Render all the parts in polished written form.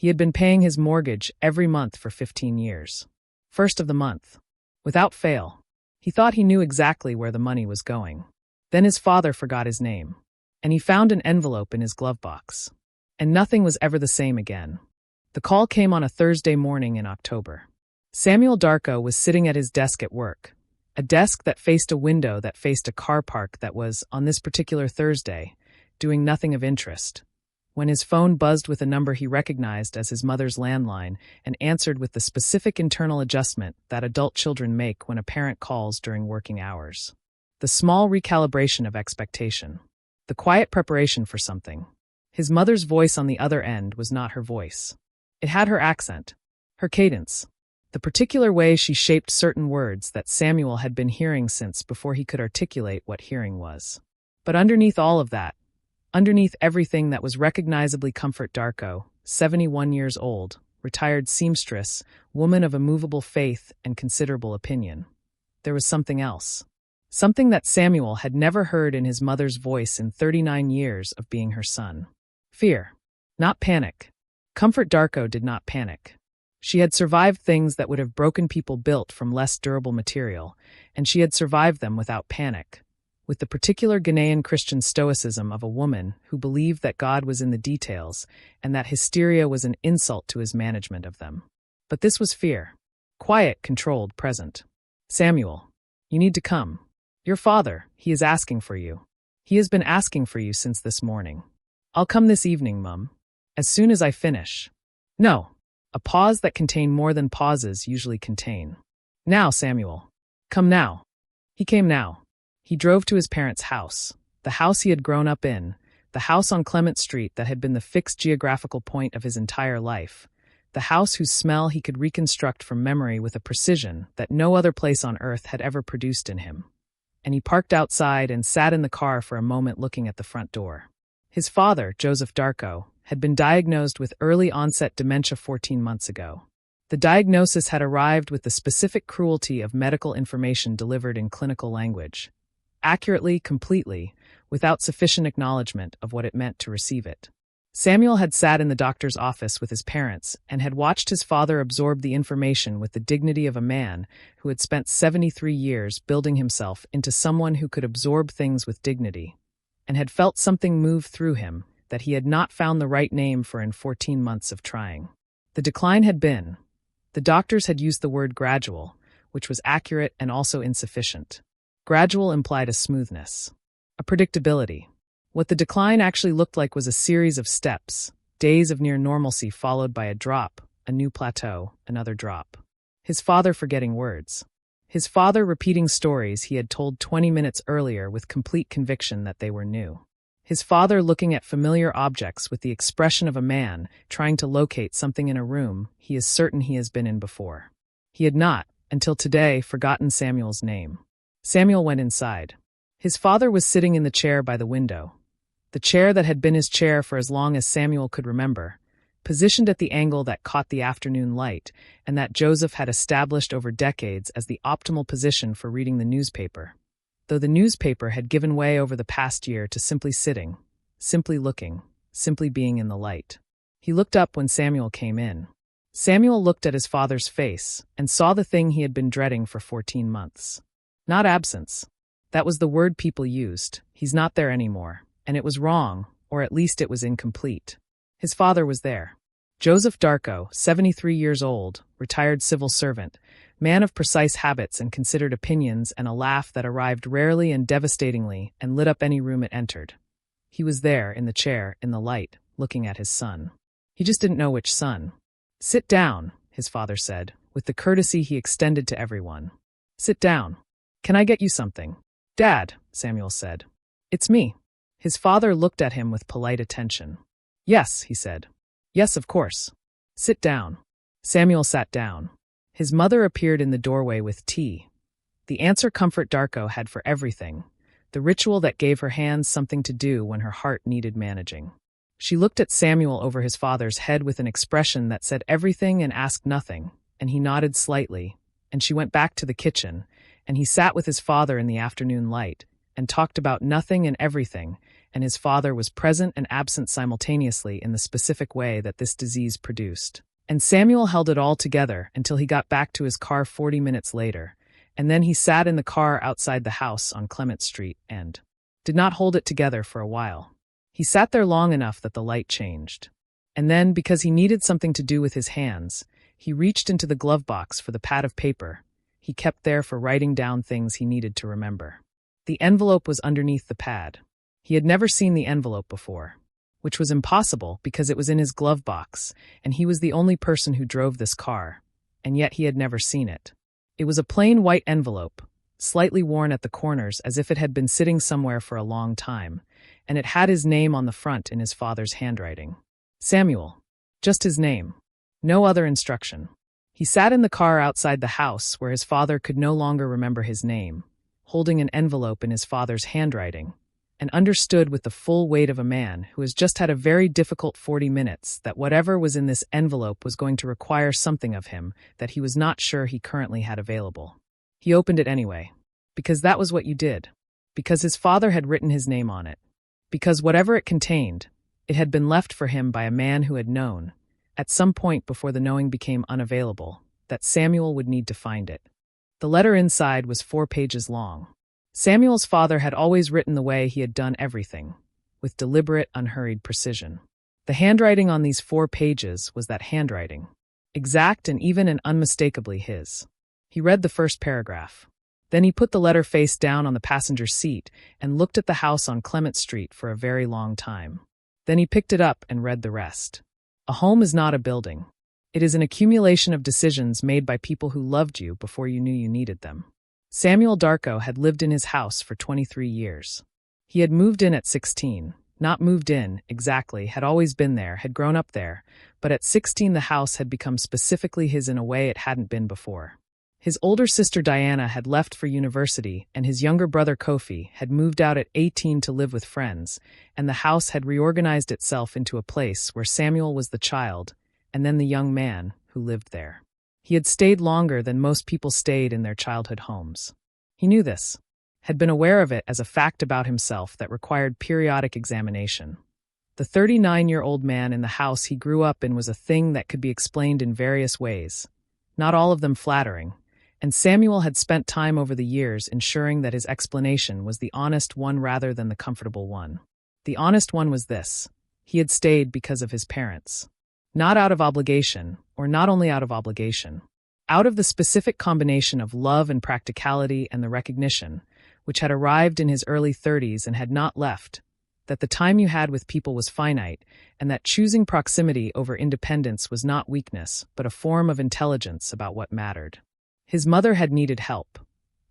He had been paying his mortgage every month for 15 years. First of the month. Without fail. He thought he knew exactly where the money was going. Then his father forgot his name. And he found an envelope in his glove box. And nothing was ever the same again. The call came on a Thursday morning in October. Samuel Darko was sitting at his desk at work. A desk that faced a window that faced a car park that was, on this particular Thursday, doing nothing of interest, when his phone buzzed with a number he recognized as his mother's landline and answered with the specific internal adjustment that adult children make when a parent calls during working hours. The small recalibration of expectation. The quiet preparation for something. His mother's voice on the other end was not her voice. It had her accent, her cadence, the particular way she shaped certain words that Samuel had been hearing since before he could articulate what hearing was. But underneath all of that, underneath everything that was recognizably Comfort Darko, 71 years old, retired seamstress, woman of immovable faith and considerable opinion, there was something else. Something that Samuel had never heard in his mother's voice in 39 years of being her son. Fear. Not panic. Comfort Darko did not panic. She had survived things that would have broken people built from less durable material, and she had survived them without panic, with the particular Ghanaian Christian stoicism of a woman who believed that God was in the details and that hysteria was an insult to his management of them. But this was fear. Quiet, controlled, present. Samuel, you need to come. Your father, he is asking for you. He has been asking for you since this morning. I'll come this evening, Mum. As soon as I finish. No. A pause that contained more than pauses usually contain. Now, Samuel. Come now. He came now. He drove to his parents' house, the house he had grown up in, the house on Clement Street that had been the fixed geographical point of his entire life, the house whose smell he could reconstruct from memory with a precision that no other place on earth had ever produced in him. And he parked outside and sat in the car for a moment looking at the front door. His father, Joseph Darko, had been diagnosed with early-onset dementia 14 months ago. The diagnosis had arrived with the specific cruelty of medical information delivered in clinical language, accurately, completely, without sufficient acknowledgement of what it meant to receive it. Samuel had sat in the doctor's office with his parents and had watched his father absorb the information with the dignity of a man who had spent 73 years building himself into someone who could absorb things with dignity, and had felt something move through him that he had not found the right name for in 14 months of trying. The decline had been. The doctors had used the word gradual, which was accurate and also insufficient. Gradual implied a smoothness, a predictability. What the decline actually looked like was a series of steps, days of near normalcy followed by a drop, a new plateau, another drop. His father forgetting words. His father repeating stories he had told 20 minutes earlier with complete conviction that they were new. His father looking at familiar objects with the expression of a man trying to locate something in a room he is certain he has been in before. He had not, until today, forgotten Samuel's name. Samuel went inside. His father was sitting in the chair by the window. The chair that had been his chair for as long as Samuel could remember, positioned at the angle that caught the afternoon light and that Joseph had established over decades as the optimal position for reading the newspaper. Though the newspaper had given way over the past year to simply sitting, simply looking, simply being in the light. He looked up when Samuel came in. Samuel looked at his father's face and saw the thing he had been dreading for 14 months. Not absence. That was the word people used. He's not there anymore. And it was wrong, or at least it was incomplete. His father was there. Joseph Darko, 73 years old, retired civil servant, man of precise habits and considered opinions and a laugh that arrived rarely and devastatingly and lit up any room it entered. He was there, in the chair, in the light, looking at his son. He just didn't know which son. Sit down, his father said, with the courtesy he extended to everyone. Sit down. Can I get you something? Dad, Samuel said. It's me. His father looked at him with polite attention. Yes, he said. Yes, of course. Sit down. Samuel sat down. His mother appeared in the doorway with tea. The answer Comfort Darko had for everything, the ritual that gave her hands something to do when her heart needed managing. She looked at Samuel over his father's head with an expression that said everything and asked nothing, and he nodded slightly, and she went back to the kitchen, and he sat with his father in the afternoon light, and talked about nothing and everything, and his father was present and absent simultaneously in the specific way that this disease produced. And Samuel held it all together until he got back to his car 40 minutes later, and then he sat in the car outside the house on Clement Street and did not hold it together for a while. He sat there long enough that the light changed. And then, because he needed something to do with his hands, he reached into the glovebox for the pad of paper he kept there for writing down things he needed to remember. The envelope was underneath the pad. He had never seen the envelope before, which was impossible because it was in his glove box, and he was the only person who drove this car, and yet he had never seen it. It was a plain white envelope, slightly worn at the corners as if it had been sitting somewhere for a long time, and it had his name on the front in his father's handwriting. Samuel. Just his name. No other instruction. He sat in the car outside the house where his father could no longer remember his name, holding an envelope in his father's handwriting, and understood with the full weight of a man who has just had a very difficult 40 minutes that whatever was in this envelope was going to require something of him that he was not sure he currently had available. He opened it anyway, because that was what you did, because his father had written his name on it, because whatever it contained, it had been left for him by a man who had known, at some point before the knowing became unavailable, that Samuel would need to find it. The letter inside was 4 pages long. Samuel's father had always written the way he had done everything, with deliberate, unhurried precision. The handwriting on these 4 pages was that handwriting, exact and even and unmistakably his. He read the first paragraph. Then he put the letter face down on the passenger seat and looked at the house on Clement Street for a very long time. Then he picked it up and read the rest. A home is not a building. It is an accumulation of decisions made by people who loved you before you knew you needed them. Samuel Darko had lived in his house for 23 years. He had moved in at 16, not moved in, exactly, had always been there, had grown up there, but at 16 the house had become specifically his in a way it hadn't been before. His older sister Diana had left for university, and his younger brother Kofi had moved out at 18 to live with friends, and the house had reorganized itself into a place where Samuel was the child, and then the young man who lived there. He had stayed longer than most people stayed in their childhood homes. He knew this, had been aware of it as a fact about himself that required periodic examination. The 39-year-old man in the house he grew up in was a thing that could be explained in various ways, not all of them flattering, and Samuel had spent time over the years ensuring that his explanation was the honest one rather than the comfortable one. The honest one was this: he had stayed because of his parents. Not out of obligation, or not only out of obligation. Out of the specific combination of love and practicality and the recognition, which had arrived in his early 30s and had not left, that the time you had with people was finite, and that choosing proximity over independence was not weakness, but a form of intelligence about what mattered. His mother had needed help,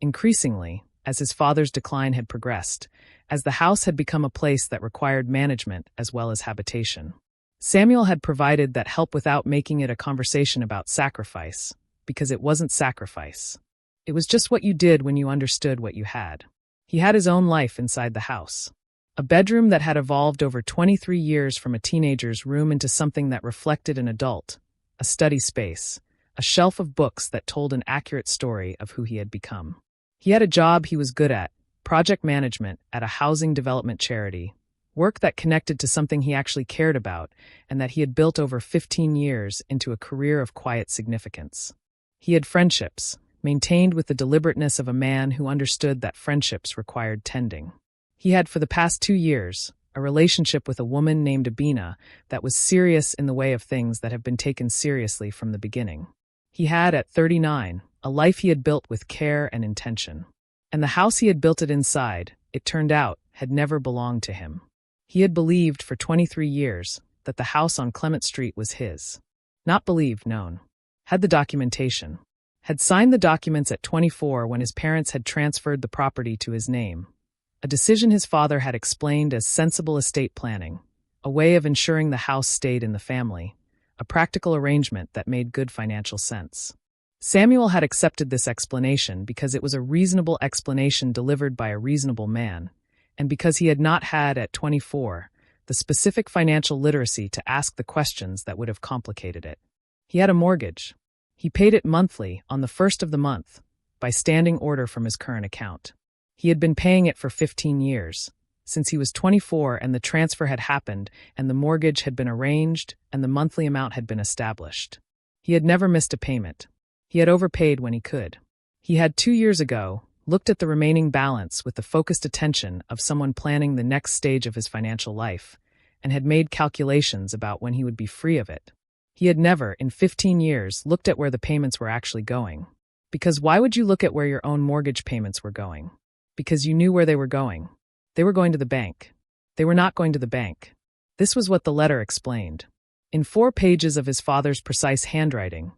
increasingly, as his father's decline had progressed, as the house had become a place that required management as well as habitation. Samuel had provided that help without making it a conversation about sacrifice, because it wasn't sacrifice. It was just what you did when you understood what you had. He had his own life inside the house. A bedroom that had evolved over 23 years from a teenager's room into something that reflected an adult, a study space, a shelf of books that told an accurate story of who he had become. He had a job he was good at, project management at a housing development charity, work that connected to something he actually cared about and that he had built over 15 years into a career of quiet significance. He had friendships, maintained with the deliberateness of a man who understood that friendships required tending. He had, for the past 2 years, a relationship with a woman named Abina that was serious in the way of things that have been taken seriously from the beginning. He had, at 39, a life he had built with care and intention. And the house he had built it inside, it turned out, had never belonged to him. He had believed for 23 years that the house on Clement Street was his. Not believed, known. Had the documentation. Had signed the documents at 24 when his parents had transferred the property to his name. A decision his father had explained as sensible estate planning, a way of ensuring the house stayed in the family, a practical arrangement that made good financial sense. Samuel had accepted this explanation because it was a reasonable explanation delivered by a reasonable man, and because he had not had, at 24, the specific financial literacy to ask the questions that would have complicated it. He had a mortgage. He paid it monthly, on the first of the month, by standing order from his current account. He had been paying it for 15 years, since he was 24 and the transfer had happened and the mortgage had been arranged and the monthly amount had been established. He had never missed a payment. He had overpaid when he could. He had 2 years ago looked at the remaining balance with the focused attention of someone planning the next stage of his financial life and had made calculations about when he would be free of it. He had never, in 15 years, looked at where the payments were actually going. Because why would you look at where your own mortgage payments were going? Because you knew where they were going. They were going to the bank. They were not going to the bank. This was what the letter explained. In 4 pages of his father's precise handwriting,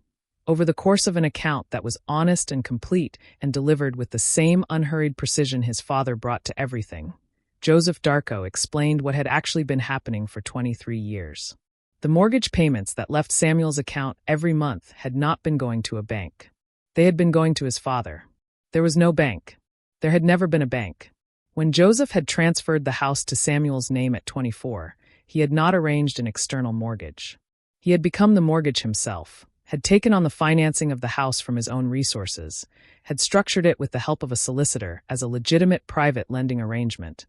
over the course of an account that was honest and complete and delivered with the same unhurried precision his father brought to everything, Joseph Darko explained what had actually been happening for 23 years. The mortgage payments that left Samuel's account every month had not been going to a bank. They had been going to his father. There was no bank. There had never been a bank. When Joseph had transferred the house to Samuel's name at 24, he had not arranged an external mortgage. He had become the mortgage himself, had taken on the financing of the house from his own resources, had structured it with the help of a solicitor as a legitimate private lending arrangement,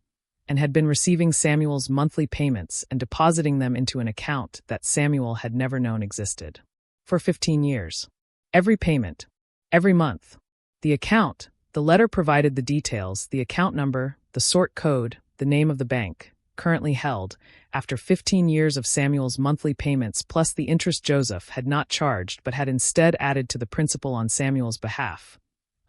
and had been receiving Samuel's monthly payments and depositing them into an account that Samuel had never known existed. For 15 years. Every payment. Every month. The account. The letter provided the details, the account number, the sort code, the name of the bank, currently held, after 15 years of Samuel's monthly payments plus the interest Joseph had not charged but had instead added to the principal on Samuel's behalf.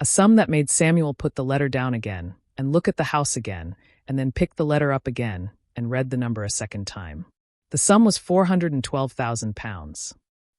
A sum that made Samuel put the letter down again, and look at the house again, and then pick the letter up again, and read the number a second time. The sum was £412,000.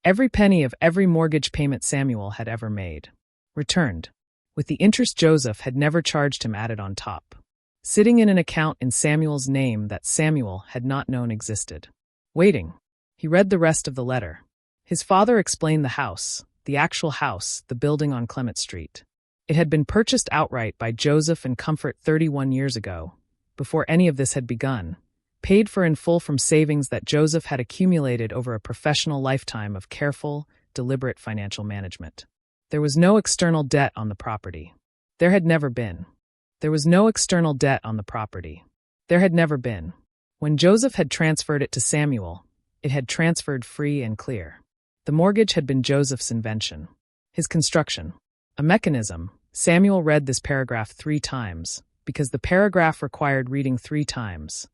Every penny of every mortgage payment Samuel had ever made. Returned. With the interest Joseph had never charged him added on top. Sitting in an account in Samuel's name that Samuel had not known existed. Waiting. He read the rest of the letter. His father explained the house, the actual house, the building on Clement Street. It had been purchased outright by Joseph and Comfort 31 years ago, before any of this had begun, paid for in full from savings that Joseph had accumulated over a professional lifetime of careful, deliberate financial management. There was no external debt on the property. There had never been. There was no external debt on the property. There had never been. When Joseph had transferred it to Samuel, it had transferred free and clear. The mortgage had been Joseph's invention. His construction. A mechanism. Samuel read this paragraph 3 times, because the paragraph required reading 3 times.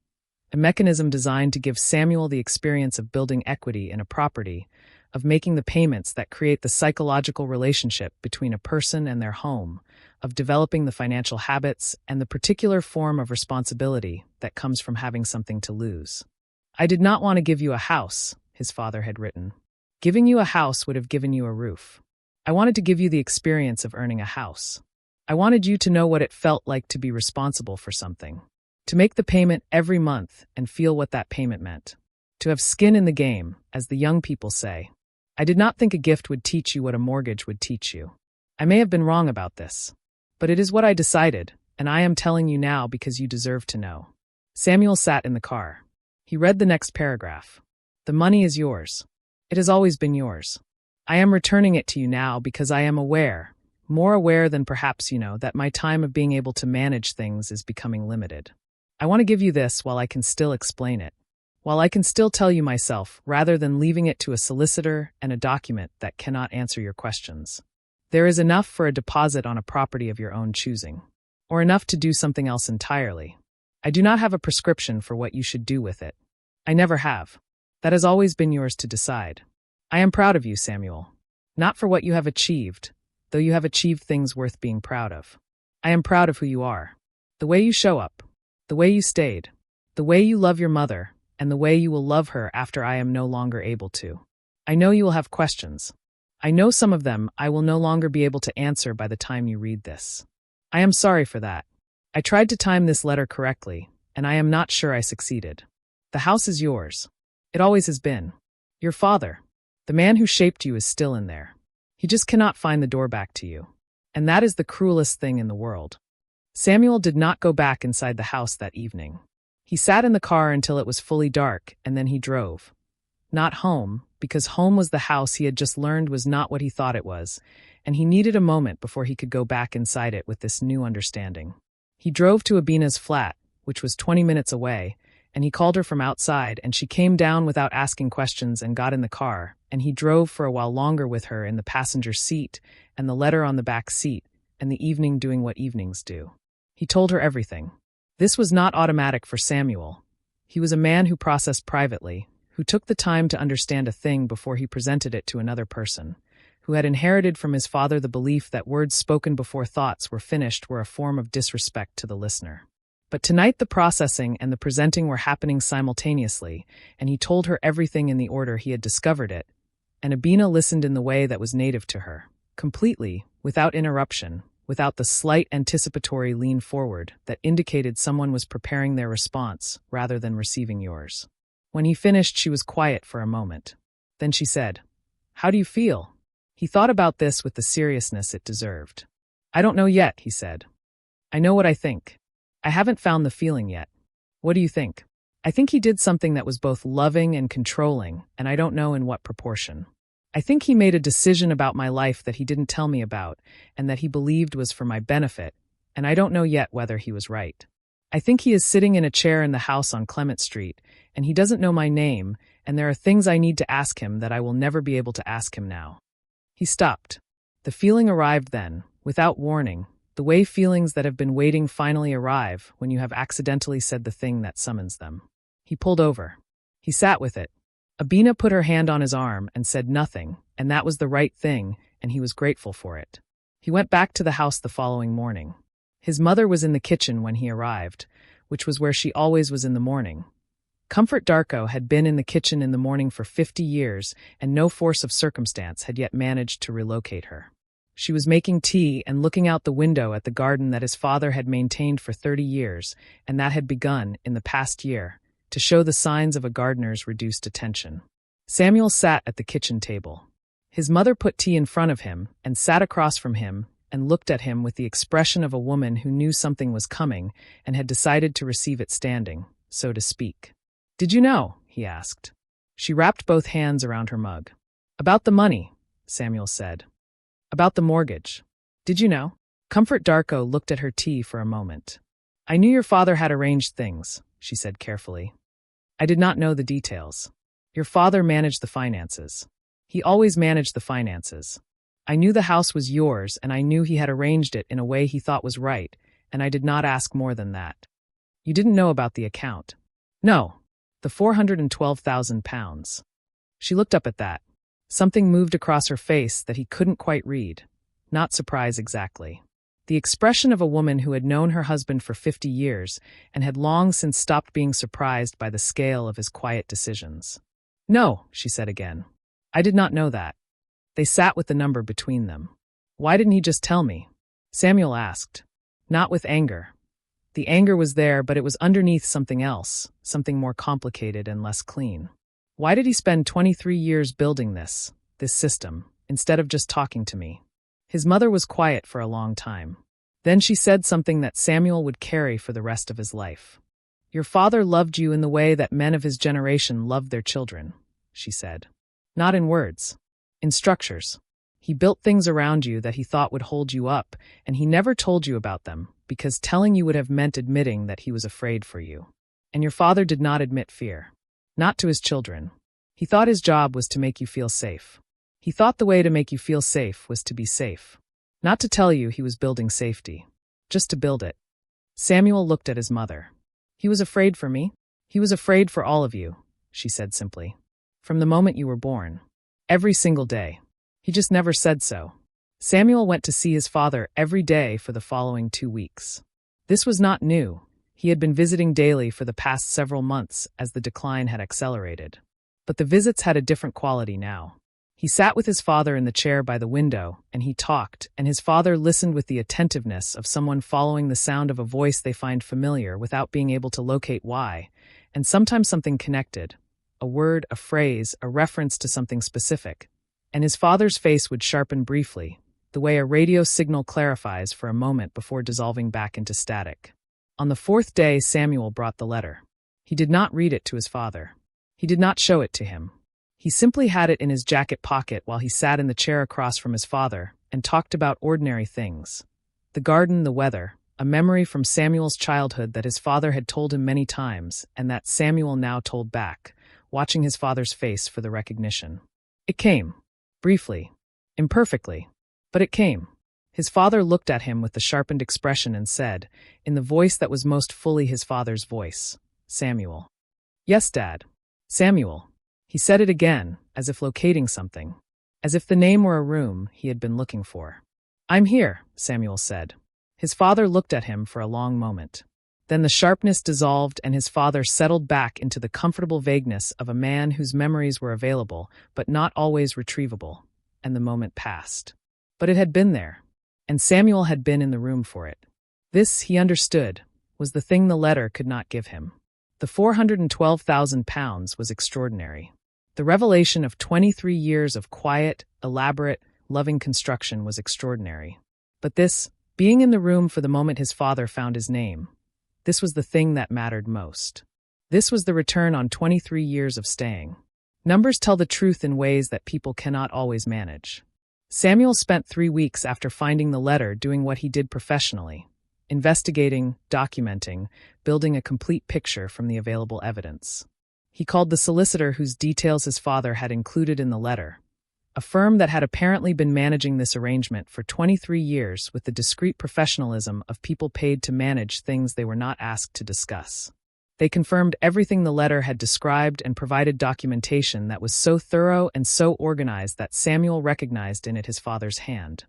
A mechanism designed to give Samuel the experience of building equity in a property, of making the payments that create the psychological relationship between a person and their home, of developing the financial habits and the particular form of responsibility that comes from having something to lose. I did not want to give you a house, his father had written. Giving you a house would have given you a roof. I wanted to give you the experience of earning a house. I wanted you to know what it felt like to be responsible for something. To make the payment every month and feel what that payment meant. To have skin in the game, as the young people say. I did not think a gift would teach you what a mortgage would teach you. I may have been wrong about this. But it is what I decided, and I am telling you now because you deserve to know. Samuel sat in the car. He read the next paragraph. The money is yours. It has always been yours. I am returning it to you now because I am aware, more aware than perhaps you know, that my time of being able to manage things is becoming limited. I want to give you this while I can still explain it. While I can still tell you myself, rather than leaving it to a solicitor and a document that cannot answer your questions. There is enough for a deposit on a property of your own choosing, or enough to do something else entirely. I do not have a prescription for what you should do with it. I never have. That has always been yours to decide. I am proud of you, Samuel. Not for what you have achieved, though you have achieved things worth being proud of. I am proud of who you are. The way you show up. The way you stayed. The way you love your mother, and the way you will love her after I am no longer able to. I know you will have questions. I know some of them I will no longer be able to answer by the time you read this. I am sorry for that. I tried to time this letter correctly, and I am not sure I succeeded. The house is yours. It always has been. Your father, the man who shaped you, is still in there. He just cannot find the door back to you. And that is the cruelest thing in the world. Samuel did not go back inside the house that evening. He sat in the car until it was fully dark, and then he drove. Not home, because home was the house he had just learned was not what he thought it was, and he needed a moment before he could go back inside it with this new understanding. He drove to Abina's flat, which was 20 minutes away, and he called her from outside, and she came down without asking questions and got in the car, and he drove for a while longer with her in the passenger seat, and the letter on the back seat, and the evening doing what evenings do. He told her everything. This was not automatic for Samuel. He was a man who processed privately, who took the time to understand a thing before he presented it to another person, who had inherited from his father the belief that words spoken before thoughts were finished were a form of disrespect to the listener. But tonight the processing and the presenting were happening simultaneously, and he told her everything in the order he had discovered it, and Abina listened in the way that was native to her, completely, without interruption, without the slight anticipatory lean forward that indicated someone was preparing their response rather than receiving yours. When he finished, she was quiet for a moment. Then she said, "How do you feel?" He thought about this with the seriousness it deserved. "I don't know yet," he said. "I know what I think. I haven't found the feeling yet. What do you think?" "I think he did something that was both loving and controlling, and I don't know in what proportion. I think he made a decision about my life that he didn't tell me about, and that he believed was for my benefit, and I don't know yet whether he was right. I think he is sitting in a chair in the house on Clement Street, and he doesn't know my name, and there are things I need to ask him that I will never be able to ask him now." He stopped. The feeling arrived then, without warning, the way feelings that have been waiting finally arrive when you have accidentally said the thing that summons them. He pulled over. He sat with it. Abina put her hand on his arm and said nothing, and that was the right thing, and he was grateful for it. He went back to the house the following morning. His mother was in the kitchen when he arrived, which was where she always was in the morning. Comfort Darko had been in the kitchen in the morning for 50 years, and no force of circumstance had yet managed to relocate her. She was making tea and looking out the window at the garden that his father had maintained for 30 years, and that had begun, in the past year, to show the signs of a gardener's reduced attention. Samuel sat at the kitchen table. His mother put tea in front of him and sat across from him and looked at him with the expression of a woman who knew something was coming and had decided to receive it standing, so to speak. "Did you know?" he asked. She wrapped both hands around her mug. "About the money," Samuel said. "About the mortgage. Did you know?" Comfort Darko looked at her tea for a moment. "I knew your father had arranged things," she said carefully. "I did not know the details. Your father managed the finances. He always managed the finances. I knew the house was yours, and I knew he had arranged it in a way he thought was right, and I did not ask more than that. You didn't know about the account." "No, the £412,000. She looked up at that. Something moved across her face that he couldn't quite read. Not surprise exactly. The expression of a woman who had known her husband for 50 years and had long since stopped being surprised by the scale of his quiet decisions. "No," she said again. "I did not know that." They sat with the number between them. "Why didn't he just tell me?" Samuel asked. Not with anger. The anger was there, but it was underneath something else, something more complicated and less clean. Why did he spend 23 years building this system, instead of just talking to me? His mother was quiet for a long time. Then she said something that Samuel would carry for the rest of his life. "Your father loved you in the way that men of his generation loved their children," she said. "Not in words. In structures. He built things around you that he thought would hold you up, and he never told you about them, because telling you would have meant admitting that he was afraid for you. And your father did not admit fear. Not to his children. He thought his job was to make you feel safe. He thought the way to make you feel safe was to be safe. Not to tell you he was building safety. Just to build it." Samuel looked at his mother. "He was afraid for me? He was afraid for all of you," she said simply. "From the moment you were born. Every single day. He just never said so." Samuel went to see his father every day for the following 2 weeks. This was not new. He had been visiting daily for the past several months as the decline had accelerated. But the visits had a different quality now. He sat with his father in the chair by the window, and he talked, and his father listened with the attentiveness of someone following the sound of a voice they find familiar without being able to locate why, and sometimes something connected, a word, a phrase, a reference to something specific. And his father's face would sharpen briefly, the way a radio signal clarifies for a moment before dissolving back into static. On the 4th day, Samuel brought the letter. He did not read it to his father. He did not show it to him. He simply had it in his jacket pocket while he sat in the chair across from his father and talked about ordinary things. The garden, the weather, a memory from Samuel's childhood that his father had told him many times and that Samuel now told back, watching his father's face for the recognition. It came. Briefly. Imperfectly. But it came. His father looked at him with the sharpened expression and said, in the voice that was most fully his father's voice, "Samuel." "Yes, Dad." "Samuel." He said it again, as if locating something. As if the name were a room he had been looking for. "I'm here," Samuel said. His father looked at him for a long moment. Then the sharpness dissolved and his father settled back into the comfortable vagueness of a man whose memories were available, but not always retrievable, and the moment passed. But it had been there, and Samuel had been in the room for it. This, he understood, was the thing the letter could not give him. The £412,000 was extraordinary. The revelation of 23 years of quiet, elaborate, loving construction was extraordinary. But this, being in the room for the moment his father found his name, this was the thing that mattered most. This was the return on 23 years of staying. Numbers tell the truth in ways that people cannot always manage. Samuel spent 3 weeks after finding the letter doing what he did professionally, investigating, documenting, building a complete picture from the available evidence. He called the solicitor whose details his father had included in the letter, a firm that had apparently been managing this arrangement for 23 years with the discreet professionalism of people paid to manage things they were not asked to discuss. They confirmed everything the letter had described and provided documentation that was so thorough and so organized that Samuel recognized in it his father's hand.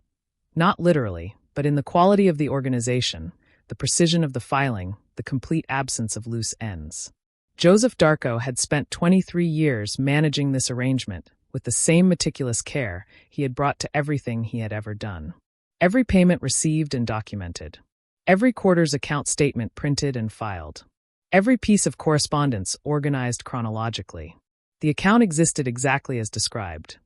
Not literally, but in the quality of the organization, the precision of the filing, the complete absence of loose ends. Joseph Darko had spent 23 years managing this arrangement, with the same meticulous care he had brought to everything he had ever done. Every payment received and documented. Every quarter's account statement printed and filed. Every piece of correspondence organized chronologically. The account existed exactly as described.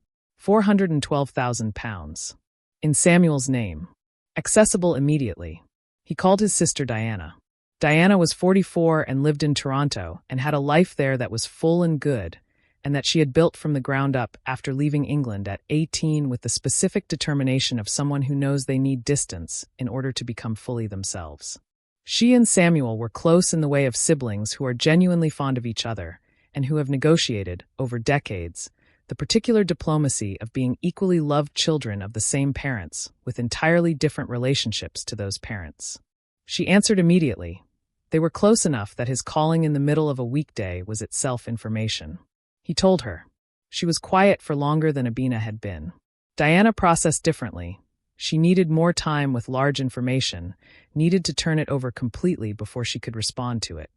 £412,000. In Samuel's name. Accessible immediately. He called his sister Diana. Diana was 44 and lived in Toronto and had a life there that was full and good, and that she had built from the ground up after leaving England at 18 with the specific determination of someone who knows they need distance in order to become fully themselves. She and Samuel were close in the way of siblings who are genuinely fond of each other and who have negotiated, over decades, the particular diplomacy of being equally loved children of the same parents with entirely different relationships to those parents. She answered immediately. They were close enough that his calling in the middle of a weekday was itself information. He told her. She was quiet for longer than Abina had been. Diana processed differently. She needed more time with large information, needed to turn it over completely before she could respond to it.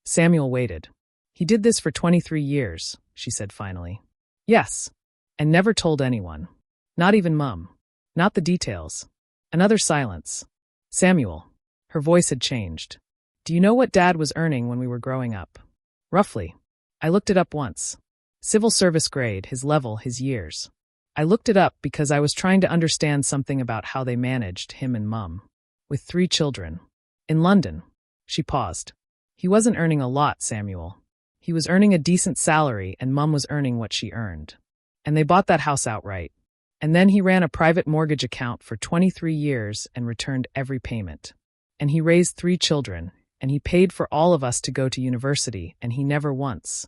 Samuel waited. He did this for 23 years, she said finally. Yes. And never told anyone. Not even Mum. Not the details. Another silence. Samuel. Her voice had changed. Do you know what Dad was earning when we were growing up? Roughly. I looked it up once. Civil service grade, his level, his years. I looked it up because I was trying to understand something about how they managed, him and Mum. With 3 children. In London. She paused. He wasn't earning a lot, Samuel. He was earning a decent salary and Mum was earning what she earned. And they bought that house outright. And then he ran a private mortgage account for 23 years and returned every payment. And he raised 3 children, and he paid for all of us to go to university, and he never once.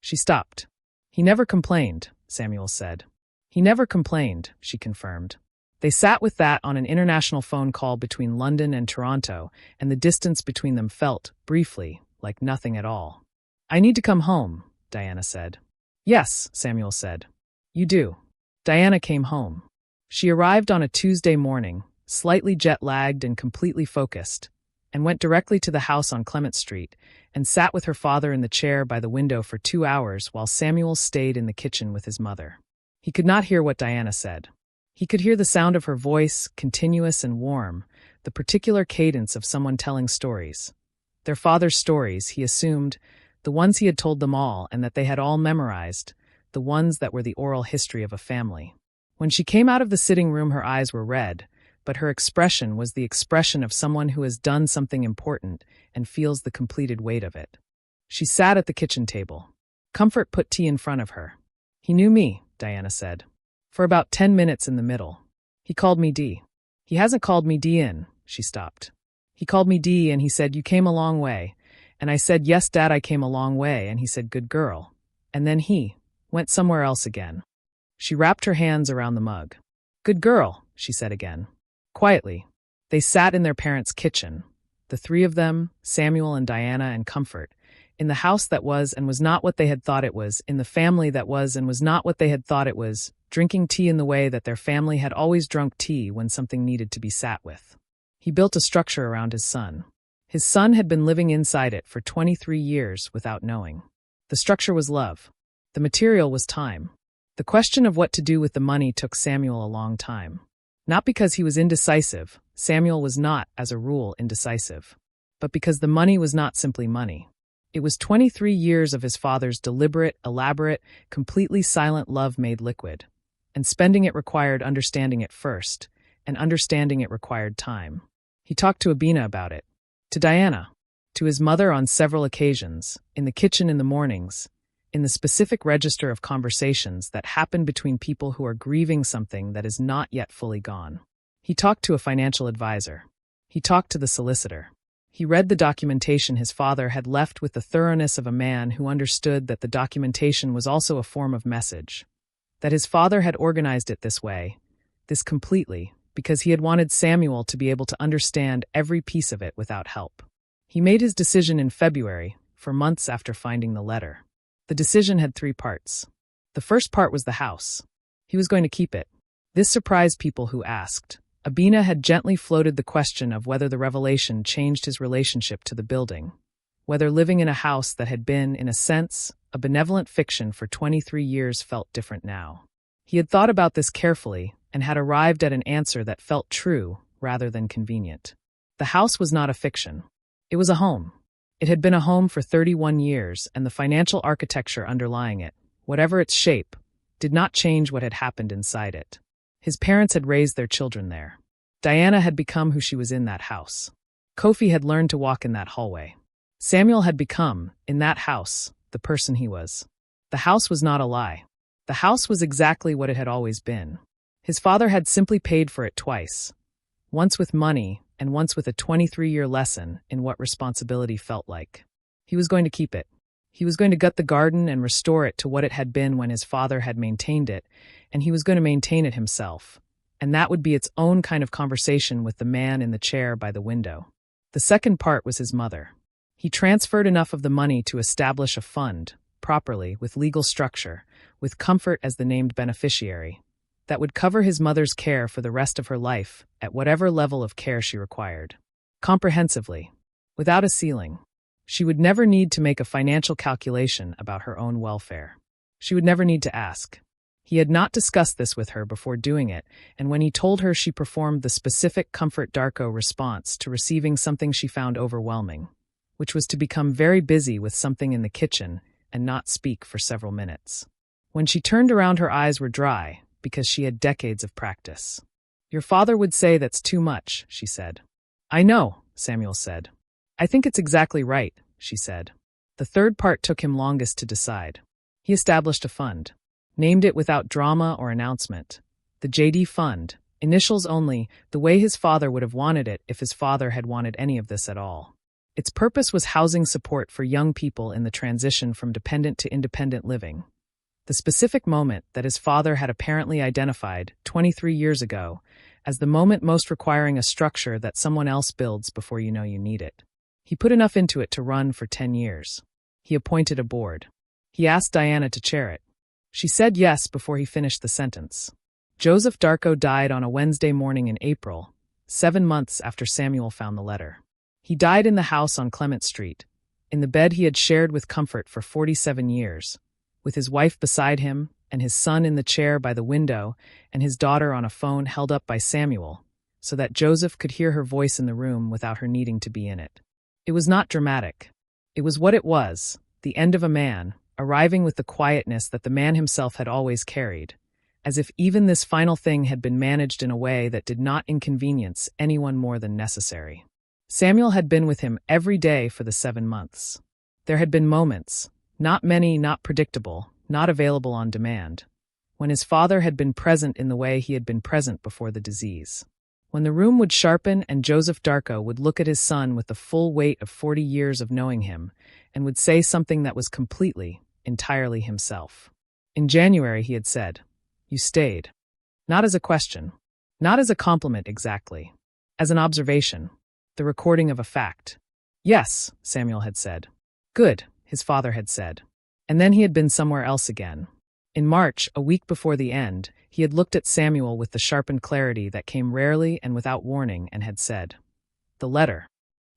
She stopped. He never complained, Samuel said. He never complained, she confirmed. They sat with that on an international phone call between London and Toronto, and the distance between them felt, briefly, like nothing at all. I need to come home, Diana said. Yes, Samuel said. You do. Diana came home. She arrived on a Tuesday morning, slightly jet-lagged and completely focused, and went directly to the house on Clement Street and sat with her father in the chair by the window for 2 hours while Samuel stayed in the kitchen with his mother. He could not hear what Diana said. He could hear the sound of her voice, continuous and warm, the particular cadence of someone telling stories. Their father's stories, he assumed, the ones he had told them all and that they had all memorized, the ones that were the oral history of a family. When she came out of the sitting room, her eyes were red, but her expression was the expression of someone who has done something important and feels the completed weight of it. She sat at the kitchen table. Comfort put tea in front of her. He knew me, Diana said. For about 10 minutes in the middle. He called me Dee. He hasn't called me Dee in, she stopped. He called me Dee and he said, "You came a long way." And I said, "Yes, Dad, I came a long way." And he said, "Good girl." And then he went somewhere else again. She wrapped her hands around the mug. "Good girl," she said again. Quietly, they sat in their parents' kitchen, the three of them, Samuel and Diana and Comfort, in the house that was and was not what they had thought it was, in the family that was and was not what they had thought it was, drinking tea in the way that their family had always drunk tea when something needed to be sat with. He built a structure around his son. His son had been living inside it for 23 years without knowing. The structure was love. The material was time. The question of what to do with the money took Samuel a long time. Not because he was indecisive, Samuel was not, as a rule, indecisive, but because the money was not simply money. It was 23 years of his father's deliberate, elaborate, completely silent love made liquid, and spending it required understanding it first, and understanding it required time. He talked to Abina about it, to Diana, to his mother on several occasions, in the kitchen in the mornings, in the specific register of conversations that happen between people who are grieving something that is not yet fully gone. He talked to a financial advisor. He talked to the solicitor. He read the documentation his father had left with the thoroughness of a man who understood that the documentation was also a form of message, that his father had organized it this way, this completely, because he had wanted Samuel to be able to understand every piece of it without help. He made his decision in February, for months after finding the letter. The decision had 3 parts. The first part was the house. He was going to keep it. This surprised people who asked. Abina had gently floated the question of whether the revelation changed his relationship to the building, whether living in a house that had been, in a sense, a benevolent fiction for 23 years felt different now. He had thought about this carefully and had arrived at an answer that felt true rather than convenient. The house was not a fiction. It was a home. It had been a home for 31 years, and the financial architecture underlying it, whatever its shape, did not change what had happened inside it. His parents had raised their children there. Diana had become who she was in that house. Kofi had learned to walk in that hallway. Samuel had become, in that house, the person he was. The house was not a lie. The house was exactly what it had always been. His father had simply paid for it twice, once with money and once with a 23-year lesson in what responsibility felt like. He was going to keep it. He was going to gut the garden and restore it to what it had been when his father had maintained it, and he was going to maintain it himself. And that would be its own kind of conversation with the man in the chair by the window. The second part was his mother. He transferred enough of the money to establish a fund, properly, with legal structure, with Comfort as the named beneficiary, that would cover his mother's care for the rest of her life at whatever level of care she required. Comprehensively, without a ceiling. She would never need to make a financial calculation about her own welfare. She would never need to ask. He had not discussed this with her before doing it, and when he told her, she performed the specific Comfort Darko response to receiving something she found overwhelming, which was to become very busy with something in the kitchen and not speak for several minutes. When she turned around, her eyes were dry, because she had decades of practice. "Your father would say that's too much," she said. "I know," Samuel said. "I think it's exactly right," she said. The third part took him longest to decide. He established a fund, named it without drama or announcement. The JD Fund, initials only, the way his father would have wanted it if his father had wanted any of this at all. Its purpose was housing support for young people in the transition from dependent to independent living. The specific moment that his father had apparently identified 23 years ago as the moment most requiring a structure that someone else builds before you know you need it. He put enough into it to run for 10 years. He appointed a board. He asked Diana to chair it. She said yes before he finished the sentence. Joseph Darko died on a Wednesday morning in April, 7 months after Samuel found the letter. He died in the house on Clement Street, in the bed he had shared with Comfort for 47 years, with his wife beside him, and his son in the chair by the window, and his daughter on a phone held up by Samuel, so that Joseph could hear her voice in the room without her needing to be in it. It was not dramatic. It was what it was, the end of a man, arriving with the quietness that the man himself had always carried, as if even this final thing had been managed in a way that did not inconvenience anyone more than necessary. Samuel had been with him every day for the 7 months. There had been moments, not many, not predictable, not available on demand, when his father had been present in the way he had been present before the disease. When the room would sharpen and Joseph Darko would look at his son with the full weight of 40 years of knowing him and would say something that was completely, entirely himself. In January, he had said, "You stayed." Not as a question, not as a compliment exactly, as an observation, the recording of a fact. "Yes," Samuel had said. "Good," his father had said. And then he had been somewhere else again. In March, a week before the end, he had looked at Samuel with the sharpened clarity that came rarely and without warning and had said, "The letter."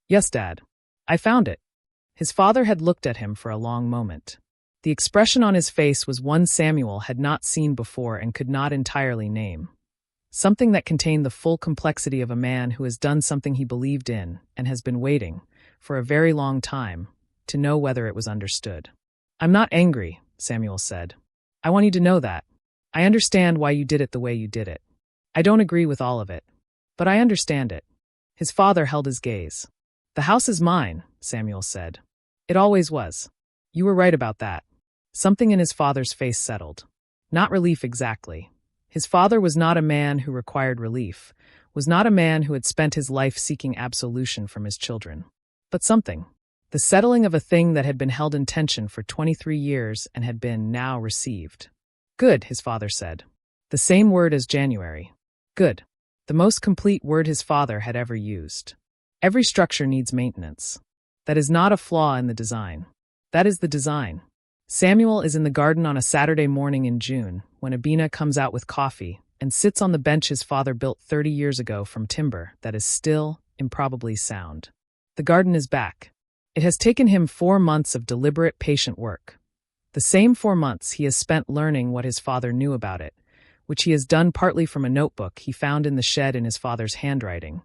"Yes, Dad. I found it." His father had looked at him for a long moment. The expression on his face was one Samuel had not seen before and could not entirely name. Something that contained the full complexity of a man who has done something he believed in and has been waiting, for a very long time, to know whether it was understood. "I'm not angry," Samuel said. "I want you to know that. I understand why you did it the way you did it. I don't agree with all of it, but I understand it." His father held his gaze. "The house is mine," Samuel said. "It always was. You were right about that." Something in his father's face settled. Not relief exactly. His father was not a man who required relief, was not a man who had spent his life seeking absolution from his children. But something. The settling of a thing that had been held in tension for 23 years and had been now received. "Good," his father said. The same word as January. Good. The most complete word his father had ever used. Every structure needs maintenance. That is not a flaw in the design. That is the design. Samuel is in the garden on a Saturday morning in June when Abina comes out with coffee and sits on the bench his father built 30 years ago from timber that is still, improbably sound. The garden is back. It has taken him 4 months of deliberate, patient work. The same 4 months he has spent learning what his father knew about it, which he has done partly from a notebook he found in the shed in his father's handwriting,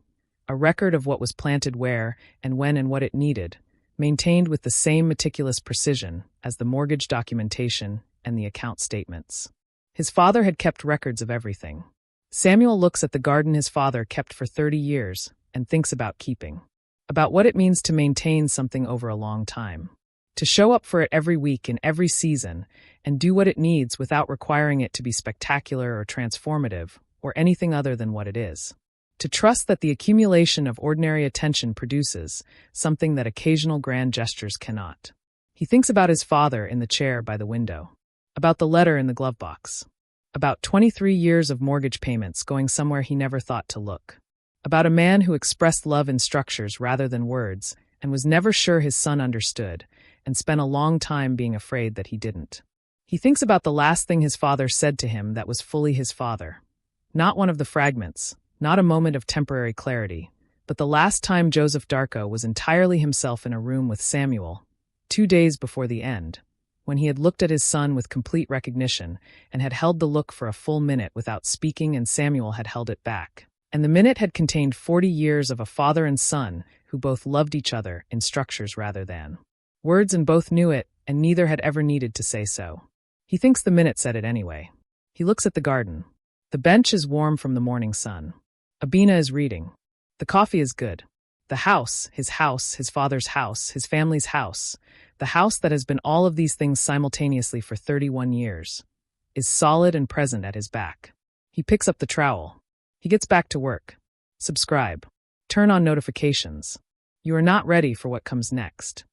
a record of what was planted where and when and what it needed, maintained with the same meticulous precision as the mortgage documentation and the account statements. His father had kept records of everything. Samuel looks at the garden his father kept for 30 years and thinks about keeping. About what it means to maintain something over a long time. To show up for it every week in every season and do what it needs without requiring it to be spectacular or transformative or anything other than what it is. To trust that the accumulation of ordinary attention produces something that occasional grand gestures cannot. He thinks about his father in the chair by the window. About the letter in the glovebox. About 23 years of mortgage payments going somewhere he never thought to look. About a man who expressed love in structures rather than words and was never sure his son understood and spent a long time being afraid that he didn't. He thinks about the last thing his father said to him that was fully his father. Not one of the fragments, not a moment of temporary clarity, but the last time Joseph Darko was entirely himself in a room with Samuel, 2 days before the end, when he had looked at his son with complete recognition and had held the look for a full minute without speaking and Samuel had held it back. And the minute had contained 40 years of a father and son who both loved each other in structures rather than words, and both knew it, and neither had ever needed to say so. He thinks the minute said it anyway. He looks at the garden. The bench is warm from the morning sun. Abina is reading. The coffee is good. The house, his father's house, his family's house, the house that has been all of these things simultaneously for 31 years, is solid and present at his back. He picks up the trowel. He gets back to work. Subscribe. Turn on notifications. You are not ready for what comes next.